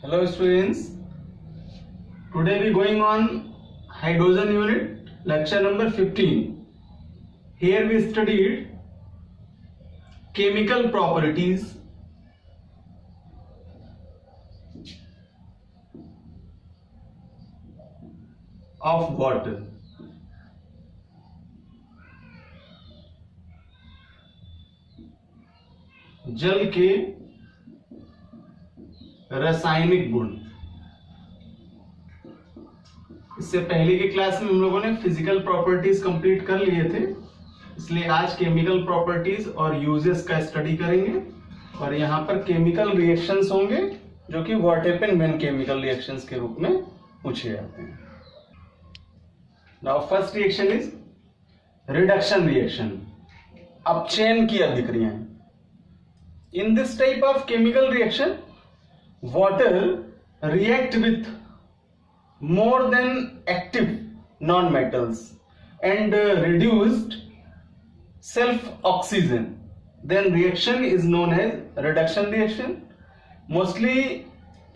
Hello students, today we going on hydrogen unit, lecture number 15. Here we studied chemical properties of water. जल के रासायनिक गुण। इससे पहले की क्लास में हम लोगों ने फिजिकल प्रॉपर्टीज कंप्लीट कर लिए थे, इसलिए आज केमिकल प्रॉपर्टीज और यूजेस का स्टडी करेंगे। और यहाँ पर केमिकल रिएक्शंस होंगे जो कि what happen when chemical reactions के रूप में पूछे जाते हैं। Now first reaction is reduction reaction, अपचयन की अभिक्रियाएं। In this type of chemical reaction water react with more than active non-metals and reduced self oxygen, then reaction is known as reduction reaction. Mostly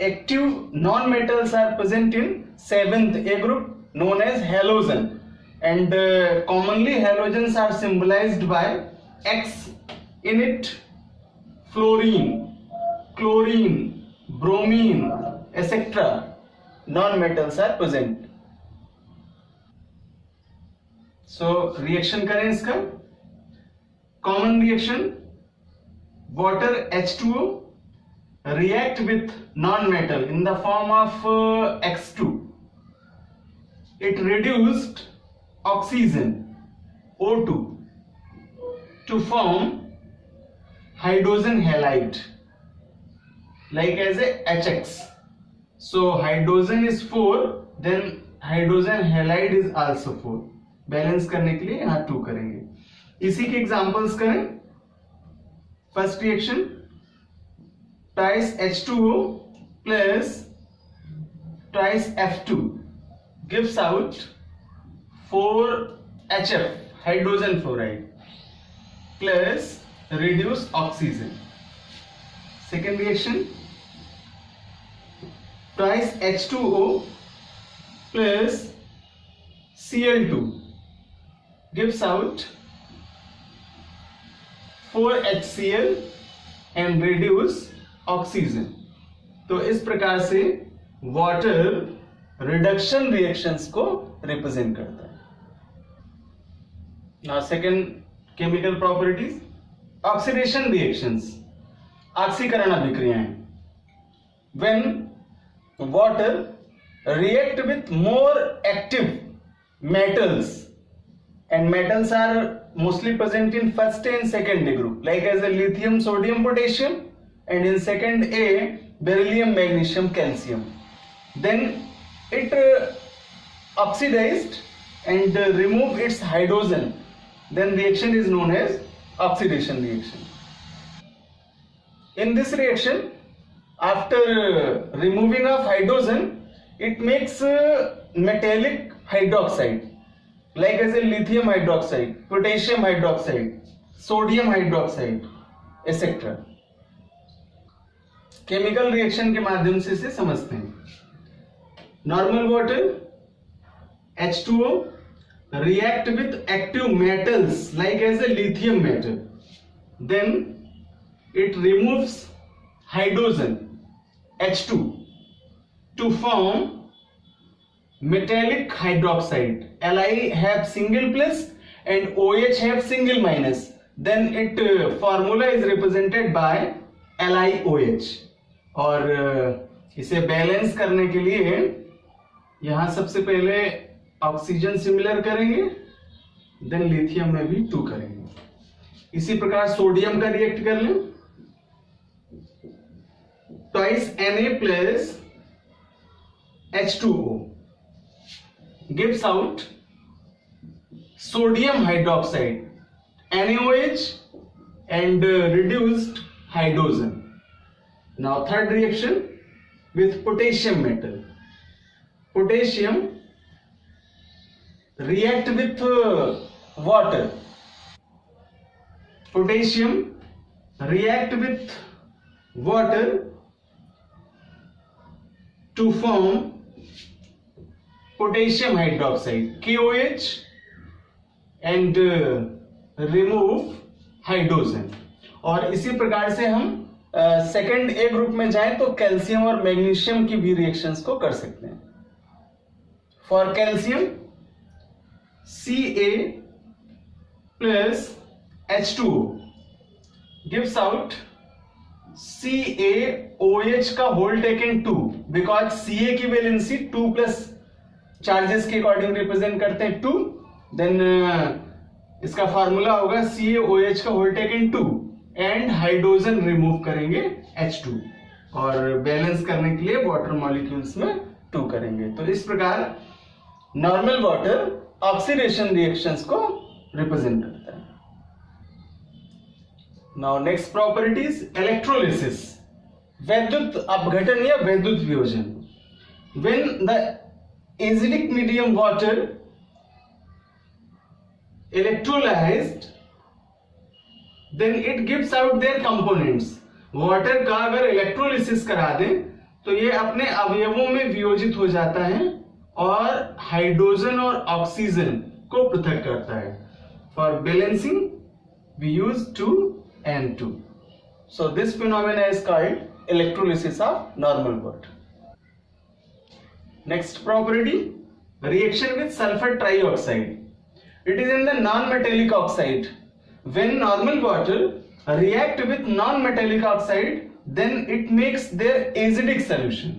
active non-metals are present in 7th A group known as halogen, and commonly halogens are symbolized by X. In it fluorine, chlorine, bromine, etc. non-metals are present. So reaction करें इसका। Common reaction, water H2O react with non-metal in the form of X2. It reduced oxygen O2 to form hydrogen halide, like as a HX. So hydrogen is 4, then hydrogen halide is also 4. Balance करने के लिए यहाँ 2 करेंगे। इसी के examples करें। First reaction, twice H2O plus twice F2 gives out 4HF hydrogen fluoride plus reduced oxygen. Second reaction, twice H2O plus Cl2 gives out 4HCl and reduce oxygen. तो इस प्रकार से वाटर रिडक्शन रिएक्शंस को represent करता है। Now second chemical properties, oxidation reactions, ऑक्सीकरण अभिक्रियाएं। When water react with more active metals, and metals are mostly present in first and second A group, like as a lithium, sodium, potassium, and in second A beryllium, magnesium, calcium, then it oxidized and remove its hydrogen, then reaction is known as oxidation reaction. In this reaction, after removing of hydrogen, it makes metallic hydroxide, like as a lithium hydroxide, potassium hydroxide, sodium hydroxide, etc. Chemical reaction के माध्यम से इसे समझते हैं। Normal water H2O react with active metals, like as a lithium metal, then it removes hydrogen H2 to form metallic hydroxide. Li have single plus and OH have single minus, then it formula is represented by LiOH. और इसे balance करने के लिए यहां सबसे पहले oxygen similar करेंगे, then lithium में भी 2 करेंगे। इसी प्रकार सोडियम का रिएक्ट कर लें, twice Na plus H2O gives out sodium hydroxide, NaOH, and reduced hydrogen. Now third reaction with potassium metal. Potassium react with water. Potassium react with water to form potassium hydroxide KOH and remove hydrogen। और इसी प्रकार से हम second ए group में जाएं तो calcium और magnesium की भी रिएक्शंस को कर सकते हैं। For calcium Ca plus H2O gives out CaOH का होल टेकन 2 बिकॉज Ca की वैलेंसी 2 प्लस चार्जेस के अकॉर्डिंग रिप्रेजेंट करते हैं 2, देन इसका फार्मूला होगा CaOH का whole taken 2 and hydrogen remove करेंगे H2 और बैलेंस करने के लिए वाटर मॉलिक्यूल्स में 2 करेंगे। तो इस प्रकार नॉर्मल वाटर ऑक्सीडेशन रिएक्शंस को रिप्रेजेंट करता है। नाउ नेक्स्ट प्रॉपर्टीज इलेक्ट्रोलिसिस, वैद्युत अपघटन या वैद्युत वियोजन। When the acidic medium water electrolysed then it gives out their components. Water का अगर इलेक्ट्रोलिसिस करा दें तो ये अपने अवयवों में वियोजित हो जाता है और हाइड्रोजन और ऑक्सीजन को पृथक करता है। For balancing we use 2N2। So this phenomena is called electrolysis of normal water. Next property, reaction with sulphur trioxide. It is in the nonmetallic oxide. When normal water react with non-metallic oxide, then it makes their acidic solution.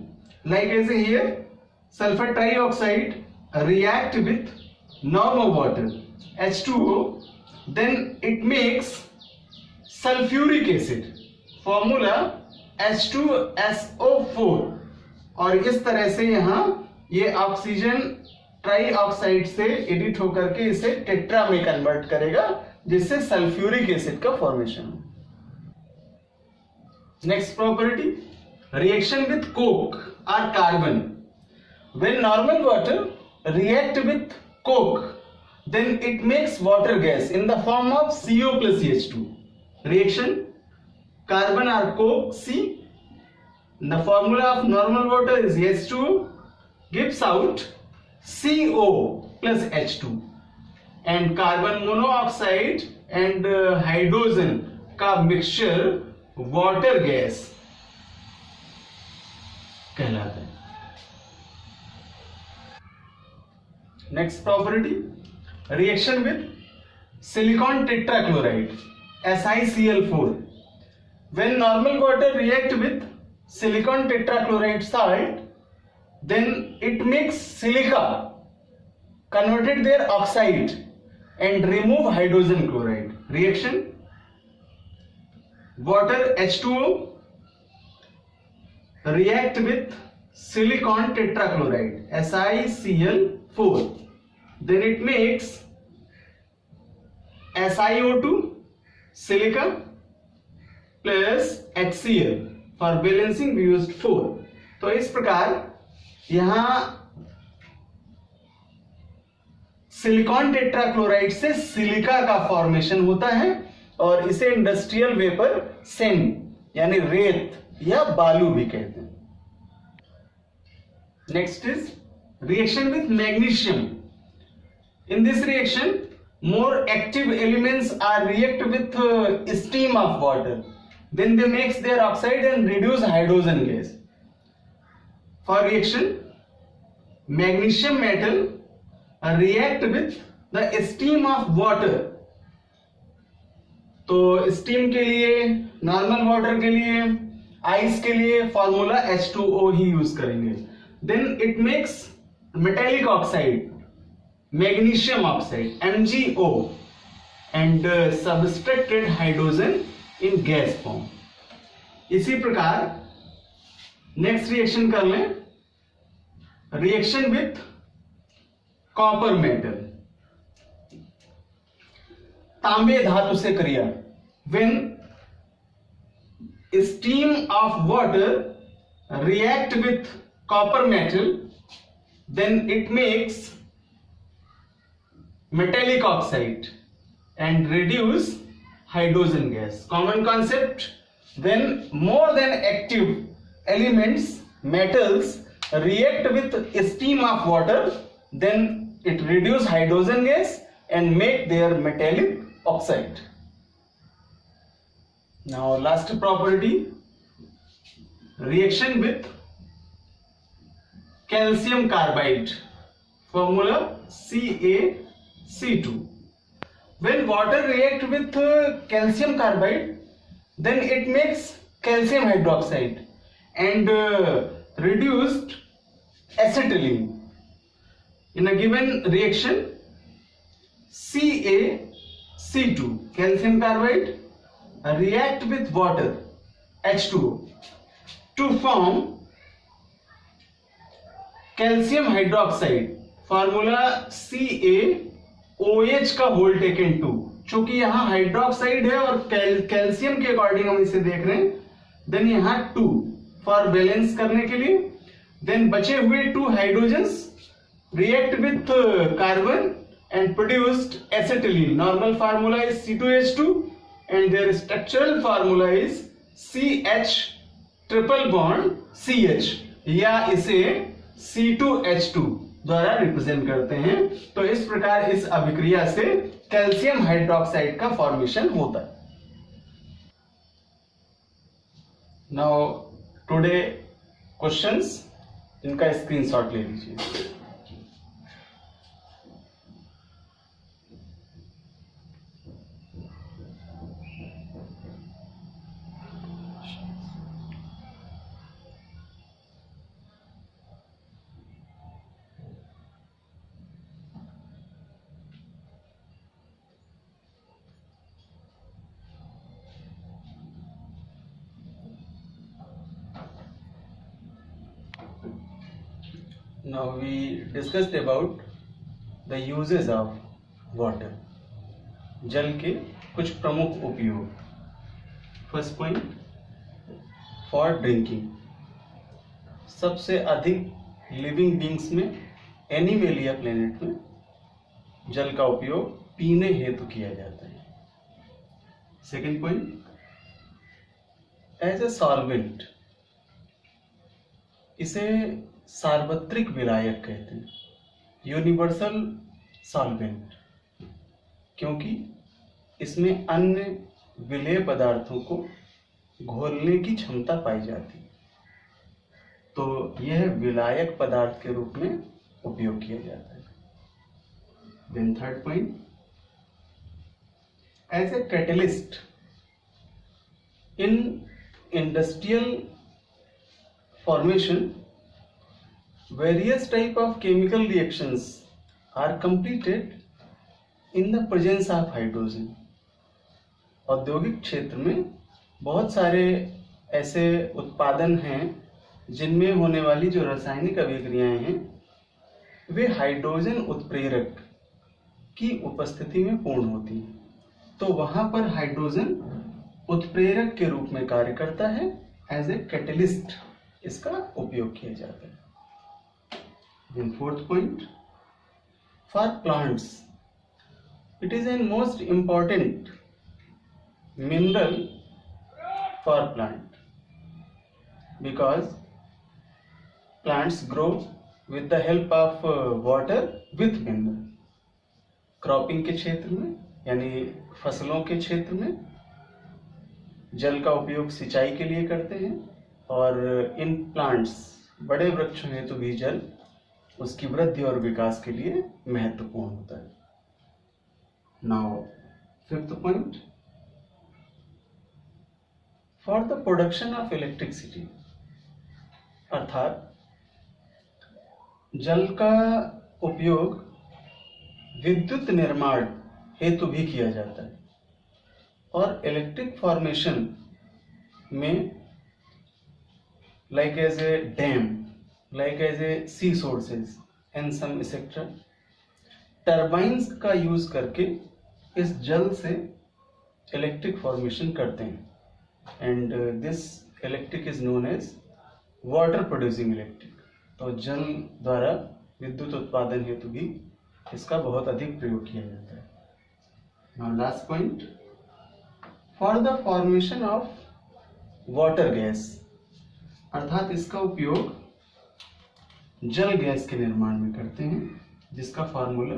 Like as here, sulfur trioxide react with normal water, H2O, then it makes sulfuric acid. Formula H2SO4. और इस तरह से यहाँ ये oxygen trioxide से edit होकर के इसे टेट्रा में कन्वर्ट करेगा जिससे सल्फ्यूरिक एसिड का फॉर्मेशन हो। Next property, reaction with coke और carbon. When normal water react with coke then it makes water gas in the form of CO plus H2। Reaction carbon और coke C, the formula of normal water is H2O gives out CO plus H2 and carbon monoxide and hydrogen का mixture water gas कहलाता है। Next property, reaction with silicon tetrachloride SiCl4। When normal water react with silicon tetrachloride salt then it makes silica, converted their oxide and remove hydrogen chloride. Reaction, water H2O react with silicon tetrachloride SiCl4, then it makes SiO2 silica plus HCl. For balancing we used 4। तो इस प्रकार यहां silicon tetrachloride से silica का formation होता है और इसे इंडस्ट्रियल वेपर सैंड यानी रेत या बालू भी कहते हैं। Next is reaction with magnesium. In this reaction more active elements are react with steam of water, then they makes their oxide and reduce hydrogen gas. For reaction, magnesium metal react with the steam of water। तो steam के लिए, normal water के लिए, ice के लिए formula H2O ही use करेंगे। Then it makes metallic oxide, magnesium oxide MgO and subtracted hydrogen in gas form. इसी प्रकार नेक्स्ट रिएक्शन कर लें, रिएक्शन विथ कॉपर मेटल, तांबे धातु से क्रिया। When steam of water react with copper metal then it makes metallic oxide and reduce hydrogen gas. Common concept, when more than active elements metals react with steam of water, then it reduce hydrogen gas and make their metallic oxide. Now last property, reaction with calcium carbide, formula CaC2. When water react with calcium carbide, then it makes calcium hydroxide and reduced acetylene. In a given reaction, CaC2, calcium carbide, react with water, H2O, to form calcium hydroxide, formula CaOH का whole taken 2. चूंकि यहाँ hydroxide है और calcium के according हम इसे देख रहे हैं, देन यहाँ 2 फॉर बैलेंस करने के लिए. देन बचे हुए 2 hydrogens react with carbon and produced acetylene. Normal formula is C2H2 and their structural formula is CH triple bond CH, या इसे C2H2 द्वारा रिप्रेजेंट करते हैं. तो इस प्रकार इस अभिक्रिया से कैल्शियम हाइड्रोक्साइड का फॉर्मेशन होता है. नाउ टुडे क्वेश्चंस, इनका स्क्रीनशॉट ले लीजिए. Now we discussed about the uses of water. जल के कुछ प्रमुख उपयोग. First point, for drinking. सबसे अधिक लिविंग बींग्स में, एनिमेलिया प्लेनेट में, जल का उपयोग पीने हेतु किया जाता है. Second point, as a solvent. इसे सार्वत्रिक विलायक कहते हैं, यूनिवर्सल सॉल्वेंट, क्योंकि इसमें अन्य विलेय पदार्थों को घोलने की क्षमता पाई जाती है, तो यह विलायक पदार्थ के रूप में उपयोग किया जाता है. Then third point, as a catalyst in industrial formation, various type of chemical reactions are completed in the presence of hydrogen. औद्योगिक क्षेत्र में बहुत सारे ऐसे उत्पादन हैं जिनमें होने वाली जो रासायनिक अभिक्रियाएं हैं वे हाइड्रोजन उत्प्रेरक की उपस्थिति में पूर्ण होती हैं. तो वहां पर हाइड्रोजन उत्प्रेरक के रूप में कार्य करता है, एज ए कैटलिस्ट इसका उपयोग किया जाता है. Then fourth point, for plants, it is a most important mineral for plant because plants grow with the help of water with mineral. Cropping के क्षेत्र में यानी फसलों के क्षेत्र में जल का उपयोग सिंचाई के लिए करते हैं, और इन प्लांट्स, बड़े वृक्षों हेतु भी जल उसकी वृद्धि और विकास के लिए महत्वपूर्ण होता है. Now fifth point, for the production of electricity, अर्थात जल का उपयोग विद्युत निर्माण हेतु भी किया जाता है, और इलेक्ट्रिक फॉर्मेशन में like as a dam, like as a sea sources and some etc. Turbines का यूज करके इस जल से इलेक्ट्रिक फॉर्मेशन करते हैं, and this electric is known as water producing electric. तो जल द्वारा विद्युत उत्पादन हेतु भी इसका बहुत अधिक प्रयोग किया जाता है. Now last point, for the formation of water gas, अर्थात इसका उपयोग जल गैस के निर्माण में करते हैं, जिसका फॉर्मूला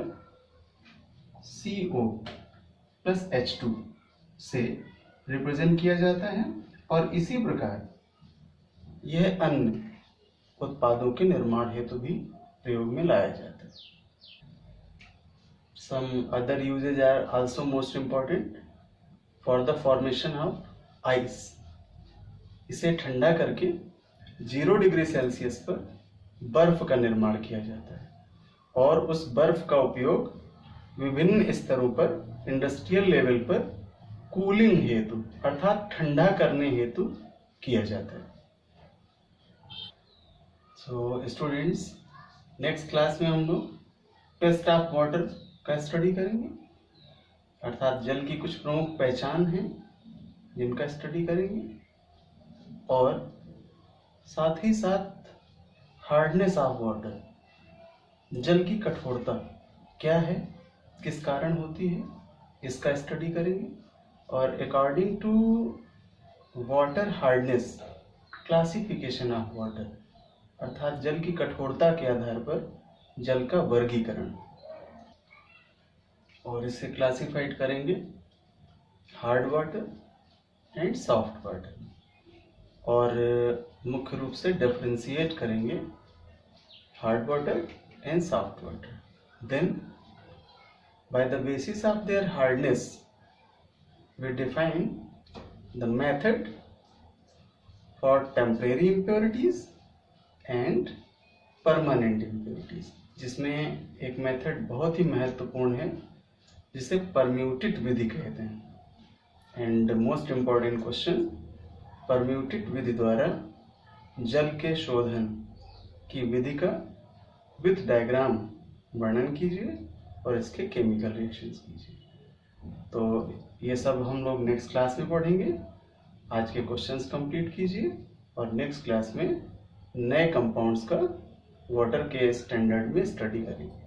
CO प्लस H2 से रिप्रेजेंट किया जाता है, और इसी प्रकार यह अन्य उत्पादों के निर्माण हेतु भी प्रयोग में लाया जाता है। Some other uses are also most important for the formation of ice. इसे ठंडा करके 0 डिग्री सेल्सियस पर बर्फ का निर्माण किया जाता है, और उस बर्फ का उपयोग विभिन्न स्तरों पर इंडस्ट्रियल लेवल पर कूलिंग हेतु अर्थात ठंडा करने हेतु किया जाता है। सो स्टूडेंट्स, नेक्स्ट क्लास में हम लोग टेस्ट ऑफ वाटर का स्टडी करेंगे, अर्थात जल की कुछ प्रमुख पहचान हैं जिनका स्टडी करेंगे, और साथ ही साथ हार्डनेस ऑफ वाटर, जल की कठोरता क्या है, किस कारण होती है, इसका स्टडी करेंगे, और according to water hardness classification of water, अर्थात जल की कठोरता के आधार पर जल का वर्गीकरण, और इसे क्लासिफाइड करेंगे hard water and soft water, और मुख्य रूप से डिफरेंशिएट करेंगे hard water and soft water. Then by the basis of their hardness we define the method for temporary impurities and permanent impurities, जिसमें एक मेथड बहुत ही महत्वपूर्ण है जिसे परम्यूटेट विधि कहते हैं। And most important question, permutit विधि द्वारा जल के शोधन की विधि का विथ डायग्राम वर्णन कीजिए और इसके केमिकल रिएक्शंस कीजिए। तो ये सब हम लोग नेक्स्ट क्लास में पढ़ेंगे। आज के क्वेश्चंस कंप्लीट कीजिए, और नेक्स्ट क्लास में नए कंपाउंड्स का वाटर के स्टैंडर्ड में स्टडी करेंगे।